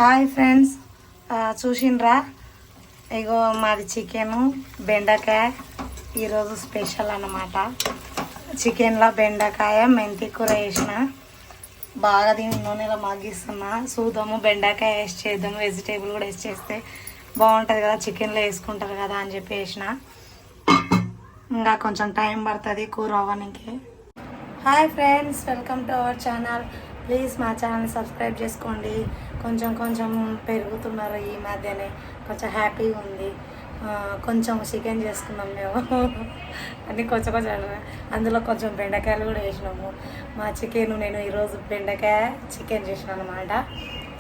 Hi friends, చూసిండ్రా? ఇగో మాది chicken బెండకాయ ఈరోజు స్పెషల్ అన్నమాట. చికెన్లో బెండకాయ మెంతి కూర వేసిన బాగా దీన్ని నూనెలో మగ్గిస్తున్నా. చూద్దాము, బెండకాయ వేసి చేద్దాము, వెజిటేబుల్ కూడా వేసి చేస్తే బాగుంటుంది కదా, చికెన్లో వేసుకుంటారు కదా అని చెప్పి వేసిన. ఇంకా కొంచెం టైం పడుతుంది కూర అవ్వడానికి. Hi friends, welcome to our channel. Please మా ఛానల్ని సబ్స్క్రైబ్ చేసుకోండి. కొంచెం కొంచెం పెరుగుతున్నారు ఈ మధ్యనే, కొంచెం హ్యాపీగా ఉంది. కొంచెం చికెన్ చేసుకున్నాం మేము అన్నీ కొంచెం కొంచెం, అందులో కొంచెం బెండకాయలు కూడా వేసినాము. మా చికెన్ నేను ఈరోజు బెండకాయ చికెన్ చేసిన అనమాట.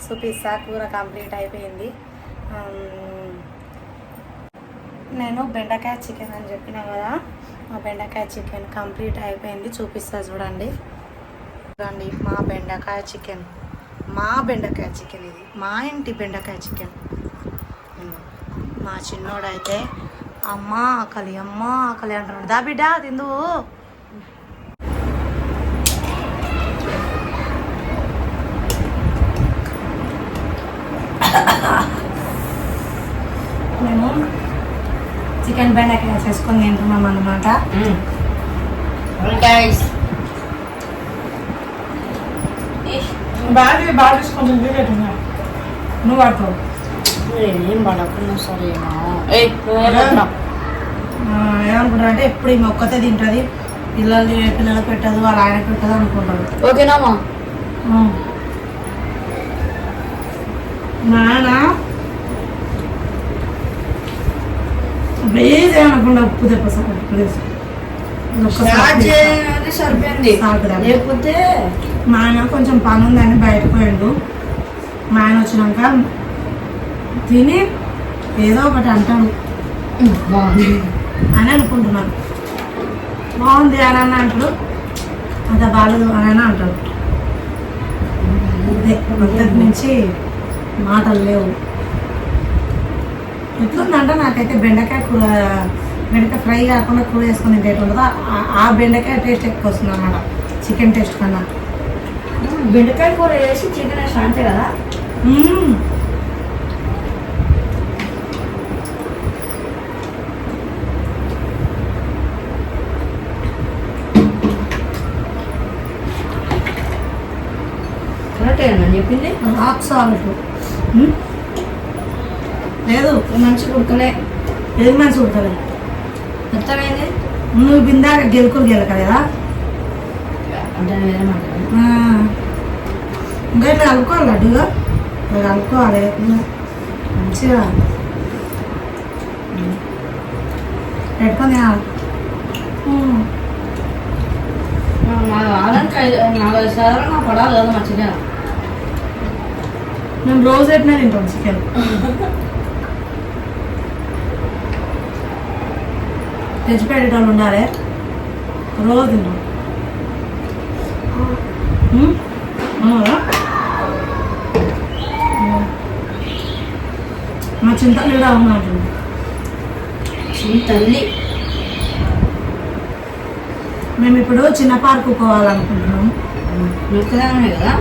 చూపిస్తా, కూర కంప్లీట్ అయిపోయింది. నేను బెండకాయ చికెన్ అని చెప్పినా కదా, మా బెండకాయ చికెన్ కంప్లీట్ అయిపోయింది. చూపిస్తా చూడండి. చూడండి మా బెండకాయ చికెన్, ఇది మా ఇంటి బెండకాయ చికెన్. మా చిన్నోడైతే అమ్మ ఆకలి అంటున్నాడు. దా బిడ్డ తిందు. మేము చికెన్ బెండకాయ చేసుకొని తింటున్నాం అన్నమాట. బాగా కొంచెం నువ్వు పడతావు, ఏం పడకుండా సరే. ఏమనుకుంటారు అంటే ఎప్పుడు ఈమె ఒక్కతే తింటుంది, పిల్లలకు పెట్టదు, వాళ్ళ ఆయనకు పెట్టదు అనుకుంటారు. ఓకేనామా? నాన్న ప్లీజ్ ఏమనుకుండా ఉప్పు తెప్ప ప్లీజ్ సరిపోయింది. లేకపోతే మా ఆయన కొంచెం పని ఉందని బయటకు పోయిండు. మా ఆయన వచ్చినాక తిని ఏదో ఒకటి అంటాడు బాగుంది అని అనుకుంటున్నాను. బాగుంది అని అంటాడు, అంత బాగాలేదు అని అంటాడు. ఇదే మొదటి నుంచి మాటలు లేవు. ఎట్లుందంటే నాకైతే బెండకాయ కూర, బెండకాయ ఫ్రై కాకుండా కూర వేసుకొని తింటే ఉండదు, ఆ బెండకాయ టేస్ట్ ఎక్కువ వస్తుంది అన్నమాట చికెన్ టేస్ట్ కన్నా. బెండకాయ కూర వేసి చికెన్ వేసి అంతే కదా. కరెక్టే అని చెప్పింది. సాల్ట్ లేదు, మంచిగా ఉడకలే. ఏది మంచిగా ఉడకలే, మొత్తమైంది. నువ్వు బిందాక గెలుకులు గెలకలేదా అంటే వేరే మాట. ఇంకా ఇట్లా కలుపుకోవాలి, లడ్డుగా ఇట్లా కలుపుకోవాలి మంచిగా పెట్టుకొని తినాలి. 4 సార్లు పడాలి కదా మా చికెన్. మేము రోజు ఎట్లా తింటాం చికెన్. తెచ్చిపెట్టేటోళ్ళు ఉండాలి, రోజు తింటాం. మా చింతలు కూడా ఉన్నట్టు చింతల్లి. మేము ఇప్పుడు చిన్న పార్కు పోవాలనుకుంటున్నాం. మెత్తగానే కదా.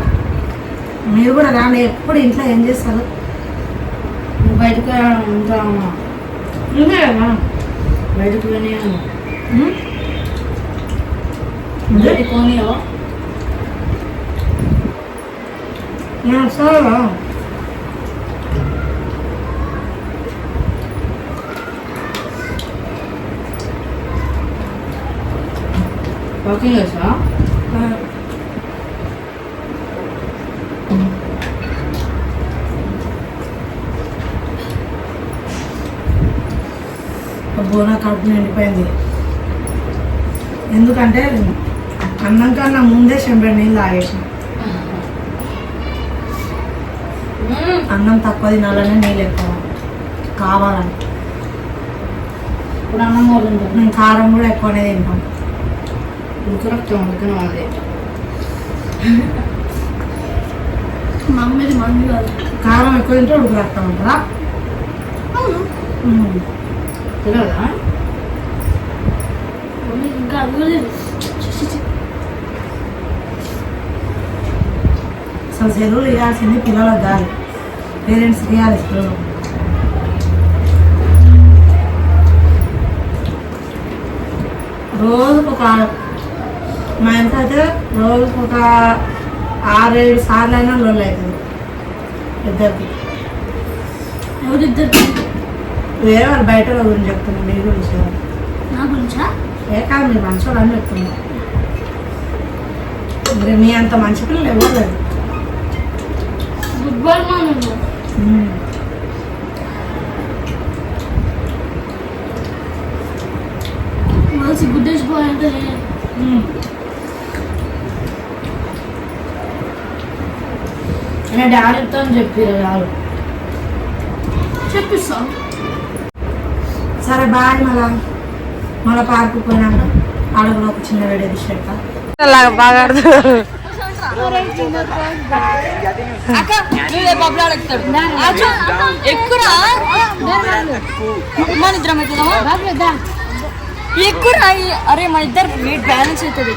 మీరు కూడా రాండి. ఎప్పుడు ఇంట్లో ఏం చేస్తారు? బయటకు ఉంటామా? ఇంకే కదా బయటకు కోనియో సరే. వాకింగ్ చేసా బోనా కడుపు నిండిపోయింది. ఎందుకంటే అన్నం కన్నా ముందే 100 నీళ్ళు తాగేసిన. అన్నం తక్కువ తినాలని నీళ్ళు ఎక్కువ కావాలని. ఇప్పుడు అన్నం కూడా ఉంటుంది. మేము కారం కూడా ఎక్కువనే తింటాం. ఉడకరక్తం ఉడకన అది మమ్మీది మంది కాదు, కారం ఎక్కువ తింటే ఉడకరక్తం ఉంటుందా? తెలియదా? ఇంకా అసలు సెలవులు ఇవ్వాల్సింది పిల్లలకు కాదు, పేరెంట్స్కి ఇవ్వాలి స్కూల్. రోజుకు ఒక మా ఇంత అయితే రోజుకు ఒక 6-7 సార్లు అయినా లోన్లు అవుతుంది ఇద్దరికి. ఎవరిద్దరికి? వేరే వాళ్ళు బయట వాళ్ళ గురించి చెప్తున్నాను, మీ గురించి కాదు. నా గురించా? ఏ కాదు, మీరు మంచి వాళ్ళు అని చెప్తున్నారు. మరి మీ అంత మంచి పిల్లలు ఎవరు లేదు. గుడ్ బాయ్ మా నువ్వు. మనిషి గుడ్డేసి పోయంటే డాడీతో అని చెప్పారు వాళ్ళు. చెప్పిస్తాం. సరే బాయ్. మళ్ళా పార్కు పోయినాక అడుగులో ఒక చిన్న వీడియో తీసి పెడతా. బాగా ఎక్కువ. అరే మన ఇద్దరు వెయిట్ బ్యాలెన్స్ అవుతుంది.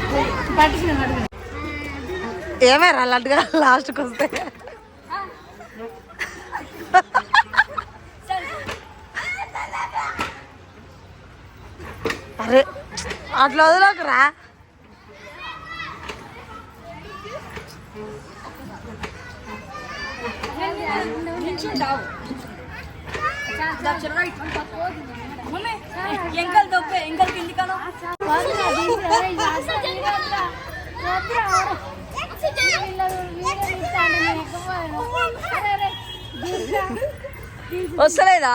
ఏమైనా లడ్డుగా లాస్ట్కి వస్తే అరే అట్లా వదలకురా. ఎంకల్ దొప్పే ఎంకల్ కింది కాను వస్తలేదా?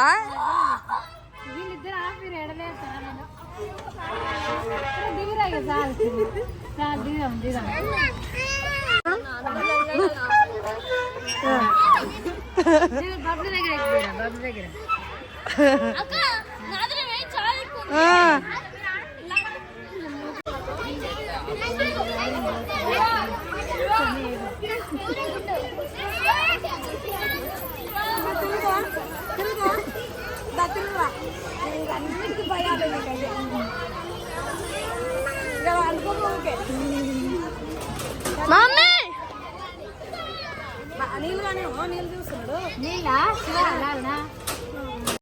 నీళ్ళ